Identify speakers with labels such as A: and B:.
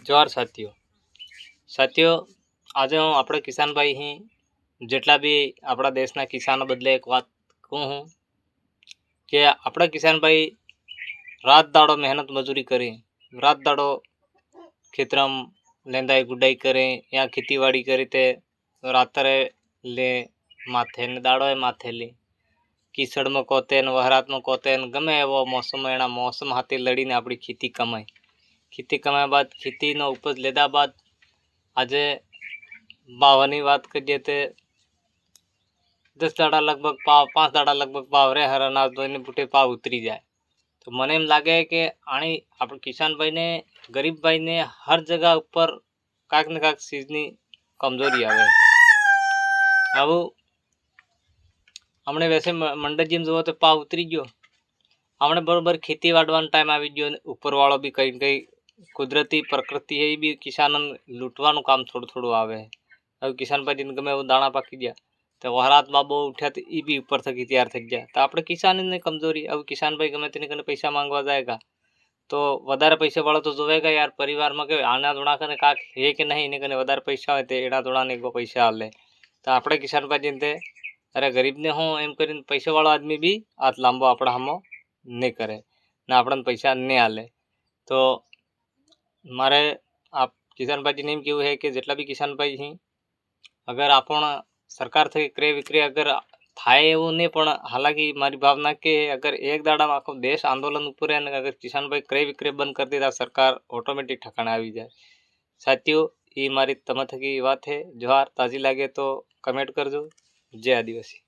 A: जोहार साथियों आज हूँ अपने किसान भाई ही जेटला भी अपना देशना किसानों बदले एक बात कहूँ हूँ कि अपना किसान भाई रात दाड़ो मेहनत मजूरी करें, रात दाड़ो खेतर में लेंदाई गुडाई करें या खेतीवाड़ी करी ते रात्रे ले माथे ने दाड़ो माथे ले कीसड़ में कोते वहरात में कोते गमे एवो मौसम एना मौसम हाथी लड़ीने अपनी खेती कमाई। खेती कमाया बाद खेती नो उपज लेदा बाद आज भावनी बात करिए तो 10 दाड़ा लगभग पाव 5 दाड़ा लगभग पाव रे हर अनाज दोने बुटे पाव उतरी जाए। तो मने एम लागे कि आनी अपन किसान भाई ने गरीब भाई ने हर जगह ऊपर काक ने काक चीजनी कमजोरी आवे। अब हमने वैसे मंडजी में जो तो पाव उतरी गयो, हमने बरोबर खेती वाड़वान टाइम आई गयो, ऊपर वालों भी कई कई कुदरती प्रकृति है भी किसानन लूटवानुं काम थोड़ू थोड़ू आवे है। अब किसान भाई दिन गमे वो दाणा पाकी गया तो वहरात बाबो उठ्या तो ई भी ऊपर थकी तैयार थक गया तो आपणे किसान ने कमजोरी। अब किसान भाई गमे तेने कने पैसा मांगवा जाएगा तो वधारे पैसे वाला तो जोवेगा यार परिवार में के आना धोणा कने काक है कि नहीं इने कने वधारे पैसा होय ते एना धोणा ने को पैसा आले तो आपणे किसान भाई जिनते अरे गरीब ने हूँ एम करीने पैसा वाला आदमी भी हाथ लांबो आपड़ा हमो नहीं करे ना आपड़ा पैसा नहीं आले। तो मारे आप किसान भाई ने एम केवुं है कि जेटला भी किसान भाई ही अगर आपण सरकार थी क्रय विक्रय अगर थाय एवं नहीं पण हालांकि मारी भावना के अगर एक दाड़ा में आखो देश आंदोलन ऊपर है अगर किसान भाई क्रय विक्रय बंद कर दे सरकार ऑटोमेटिक ठिकाने आ जाए। साथियों ये मारी तम थकी बात है। जोहार ताजी लागे तो कमेंट करजो। जय आदिवासी।